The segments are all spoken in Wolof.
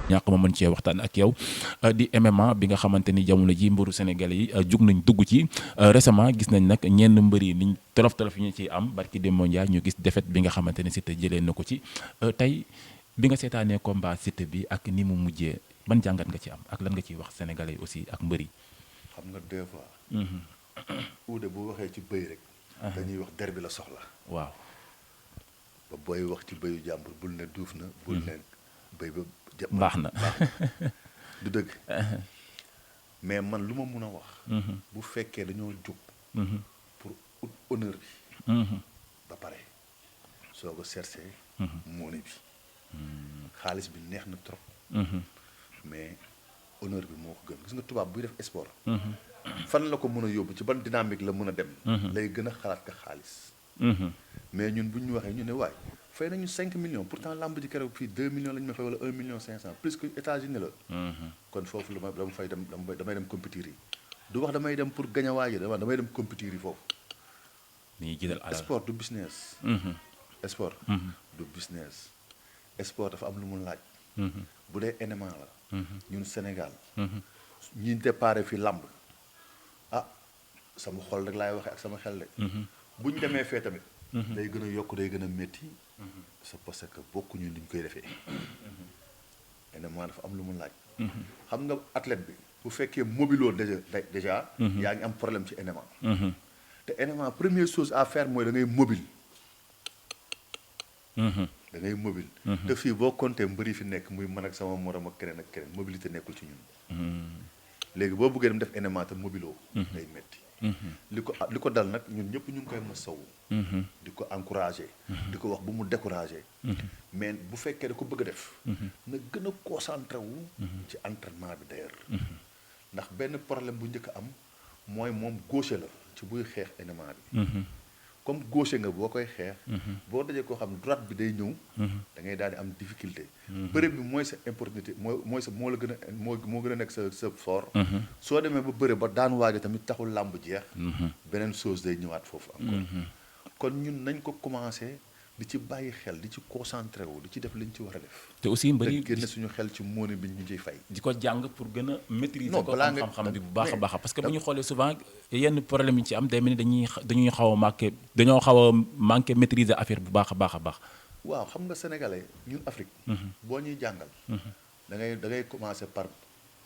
ñàkk ma mën cee waxtaan ak yow di MMA bi nga xamante ni jamono ji mbëru sénégalais yi jug nañ dugg ci récemment gis nañ nag ñenn mbër yi niñ tolof-tolof yi ñu ciy am barki Demba Ndiaye ñu gis défaite bi nga xamante ni Siteu jëlee na ko ci tey bi nga seetaanee combat Siteu bi ak ni mu mujjee ban jàngat nga ci am ak lan nga ciy wax sénégalais yi aussi ak mbër yi. xam nga des fois. uude bu waxee ci bëy rek. dañuy wax der bi la soxla. waaw. ba booy wax ci bëyu jàmbur bul ne duuf na. bul ne bëy ba. baax na du dëgg. mais man lu ma mun a wax. bu fekkee dañoo jóg. pour ut honneur bi. ba pare soo ko cherché. moone bi. xaalis bi neex na trop. mais honneur bi moo ko gën gis nga tubaab buy def sport. fan la ko mën a yóbbu ci ban dynamique la mën a dem. lay gën a xalaat ka xaalis. mais ñun bu ñu waxee ñu ne waay fay nañu 5 millions pourtant lamb ji keroog fii 2 millions lañu ma fay wala 1 million 500 plus que États-Unis la. kon foofu la ma dama fay dem damay dem compétir yi. du wax damay dem pour gañ a waaj damay dem compétir yi foofu. dañuy jiital alal sport du business. sport. du business. sport dafa am lu mu laaj. bu dee MMA la. ñun Sénégal. ñi déparé fi lamb. ah sama xol rek laay waxee ak sama xel de. bu ñu demee fee tamit. day gën a yokk day gën a métti. c'est parce que bokkuñu ni ñu koy defee. MMA dafa am lu mu laaj. xam nga athlète bi bu fekkee mobiloo déjà. yaa ngi am problème ci MMA. te MMA première chose à faire mooy da ngay mobile. da ngay mobile. te fii boo compté mbëri fi nekk muy man ak sama morom ak keneen mobilité nekkul ci ñun. léegi boo bëggee dem def MMA te mobiloo. day métti. li ko dal nag ñun ñëpp ñu ngi koy masawu. di ko encouragé. di ko wax bu mu découragé. mais bu fekkee da ko bëgg a def. na gën a concentré wu. ci entraînement bi d'ailleurs. ndax benn problème bu njëkk a am mooy moom gaucher la ci buy xeex MMA bi. comme gaucher nga boo koy xeex. boo dajee koo xam ne droite bi day ñëw. da ngay daal di am difficulté. bëre bi mooy sa opportunité mooy sa moo la gën a moo gën a nekk sa fort. soo demee ba bëre ba daan waaja tamit taxul làmb jeex. beneen chose day ñëwaat foofu encore. kon ñun nañ ko commencé di ci bàyyi xel di ci concentré wu di ci def li ñu ci war a def. te aussi mbëri génne suñu xel ci moone bi ñu ciy fay. di ko jàng pour gën a maîtriser non ko xam-xam bi bu baax a baax parce que bu ñu xoolee souvent yenn problème yi ci am day mel ni dañuy xaw a manqué dañoo xaw a manqué maîtriser affaire bu baax a baax a baax. waaw xam nga sénégalais ñun Afrique. boo ñuy jàngal. da ngay commencer par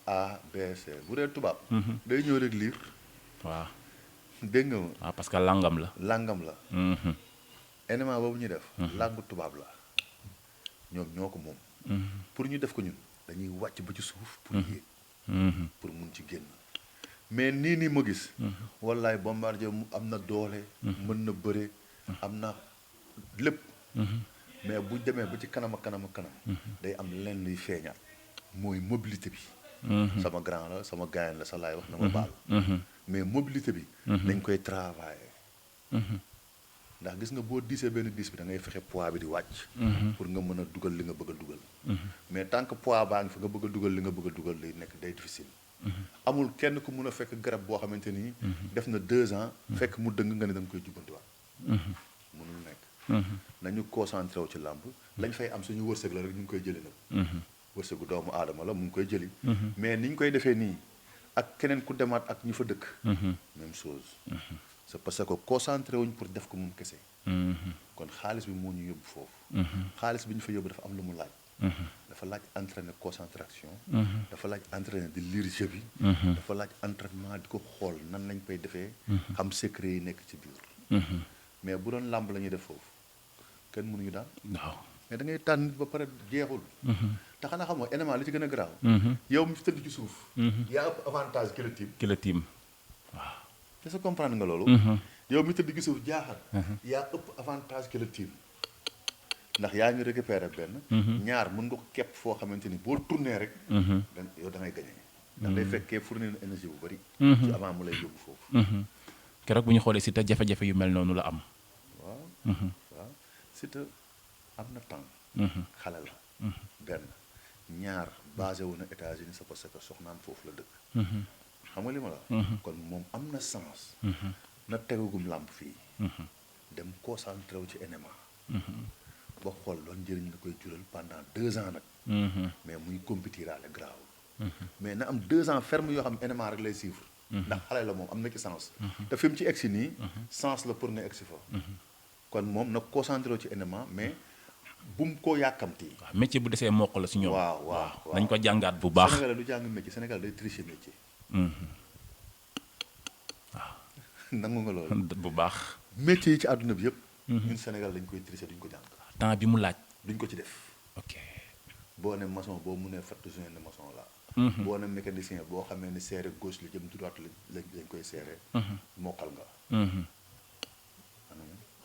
A B C bu dee tubaab. day ñëw rek lire. waaw. dégg nga ma. waaw parce que langam la. langam la. MMA boobu ñuy def. langue tubaab la ñoom ñoo ko moom. pour ñu def ko ñun dañuy wàcc ba ci suuf pour yéeg. pour mun ci génn. mais nii ma gis. wallaay Bombardier mu am na doole. mën na bëre. am na lépp. mais bu demee ba ci kanam. day am lenn luy feeñaat. mooy mobilité bi. sama grand la sama gaayan la sa laay wax na ma baal. mais mobilité bi. dañ koy travailler. ndax gis nga boo diisee benn diis bi da ngay fexe poids bi di wàcc. pour nga mën a dugal li nga bëgg a dugal. mais tant que poids baa ngi fa nga bëgg a dugal li nga bëgg a dugal day nekk day difficile. amul kenn ku mun a fekk garab boo xamante ni. def na 2 ans. fekk mu dëng nga ne da nga koy jubbantiwaat. mënul nekk. nañu concentré wu ci làmb. lañ fay am suñu wërsëg la rek ñu ngi koy jëli nag. wërsëgu doomu aadama la mu ngi koy jëli. mais ni ñu koy defee nii ak keneen ku demaat ak ñu fa dëkk. même chose. c'est parce que concentré wuñ pour def ko moom kese. kon xaalis bi moo ñu yóbbu foofu. xaalis bi ñu fa yóbbu dafa am lu mu laaj. dafa laaj entraîner concentration. dafa laaj entraîner di lire jeu bi. dafa laaj entraînement di ko xool nan lañ koy defee. xam secret yi nekk ci biir. mais bu doon làmb la ñuy def foofu kenn mënuñu daan. waaw mais da ngay tànn nit ba pare jeexul. te xanaa xam nga MMA li ci gën a garaaw. yow mi fi tëdd ci suuf. yaa ëpp avantage ki la tiim. waaw. est-ce que comprendre nga loolu. yow mi tëdd gi suuf jaaxal. yaa ëpp avantage que le team. ndax yaa ngi récupérer benn. ñaar mën nga ko képp foo xamante ni boo tourné rek. yow da ngay gagné. ndax day fekkee fournir na énergie bu bari. ci avant mu lay yóbbu foofu. keroog bu ñu xoolee Siteu jafe-jafe yu mel noonu la am. waaw Siteu am na temps. xale la. benn ñaar basé wu na États-Unis c'est parce que soxnaam foofu la dëkk. xam nga li ma la. kon moom am na sens. na tegagum làmp fii. dem concentré wu ci MMA. ba xool loolu njëriñ nga koy jural pendant 2 ans nag. mais muy compétiraale graaw. mais na am 2 ans ferme yoo xam MMA rek lay suivre. ndax xale la moom am na ci sens. te fi mu ci egsi nii. sens la pour nga egsi fa. kon moom nag concentré ci MMA mais bu mu ko yàkkamti. waaw métier bu desee mokk la si ñoom. waaw nañ ko jàngaat bu baax. Sénégal du jàng métier Sénégal day tricher métier. waaw. nangu nga loolu. bu baax. métier yi ci àdduna bi yëpp. ñun Sénégal dañ koy tricher duñ ko jàng. temps bi mu laaj. duñ ko ci def. ok. boo ne maçon boo mënee fatt joint de maçon la. boo ne mécanicien boo xamee ne serré gauche la jëm droite lañ koy serré. mokkal nga.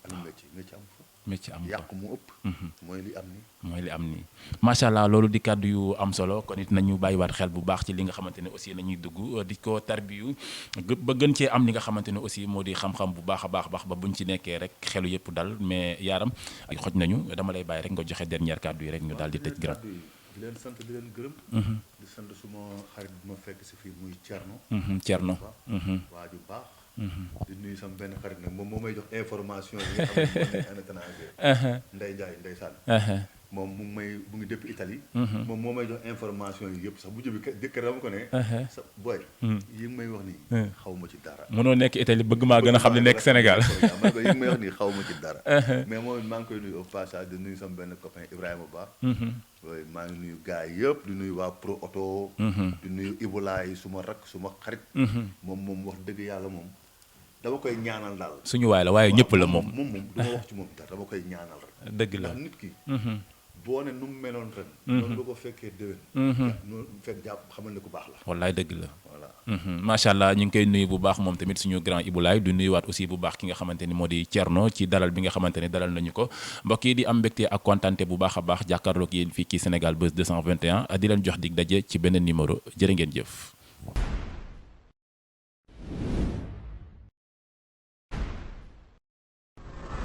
am métier am fa. métier am fa yàqu mu ëpp. mooy li am nii. mooy li am nii macha allah loolu di kàddu yu am solo kon it nañu bàyyiwaat xel bu baax ci li nga xamante ne aussi nañuy dugg di ko tarbiyu ba gën cee am li nga xamante ne aussi moo di xam-xam bu baax a baax ba buñ ci nekkee rek xelu yëpp dal mais yaaram ak xoj nañu dama lay bàyyi rek nga joxe dernière kàddu yi rek ñu daal di tëj grand. di leen sant di leen gërëm. di sant suma xarit bi ma fekk si fii muy Thierno. Thierno. waa ju baax. di nuyu sama benn xarit nag moom moo may jox information yi nga xam ne moom étranger. Ndeye Ndiaye ndeysaan. moom mu ngi depuis Italie. moom moo may jox information yi yëpp sax bu jëbi dëkk dama ko ne. sa boy yi may wax nii. xaw ma ci dara. mënoo nekk Italie bëgg maa gën a xam ne nekk Sénégal. yi may wax nii xaw ma ci dara. mais moom maa ngi koy nuyu au passage di nuyu sama benn copain Ibrahima Ba. maa ngi nuyu gars yi yëpp di nuyu waa Pro Auto. di nuyu Ibola yi suma rak suma xarit. moom wax dëgg yàlla moom. dama koy ñaanal daal. suñu waay la waaye ñëpp la moom. moom du ma wax ci moom dara dama koy ñaanal rek. dëgg la ndax nit ki. boo ne nu mu meloon ren. noonu nga ko fekkee déwén. noonu fekk jàpp xamal ne ku baax la. wallaay dëgg la. voilà. macha allah ñu ngi koy nuyu bu baax moom tamit suñu grand Iboulaye du nuyuwaat aussi bu baax ki nga xamante ni moo di Thierno ci dalal bi nga xamante ne dalal nañu ko mbokk yi di am mbégte ak kontaante bu baax a baax jàkkaarloog yéen fii ci Sénégal Buzz 221 di leen jox dig daje ci beneen numéro jërë ngeen jëf.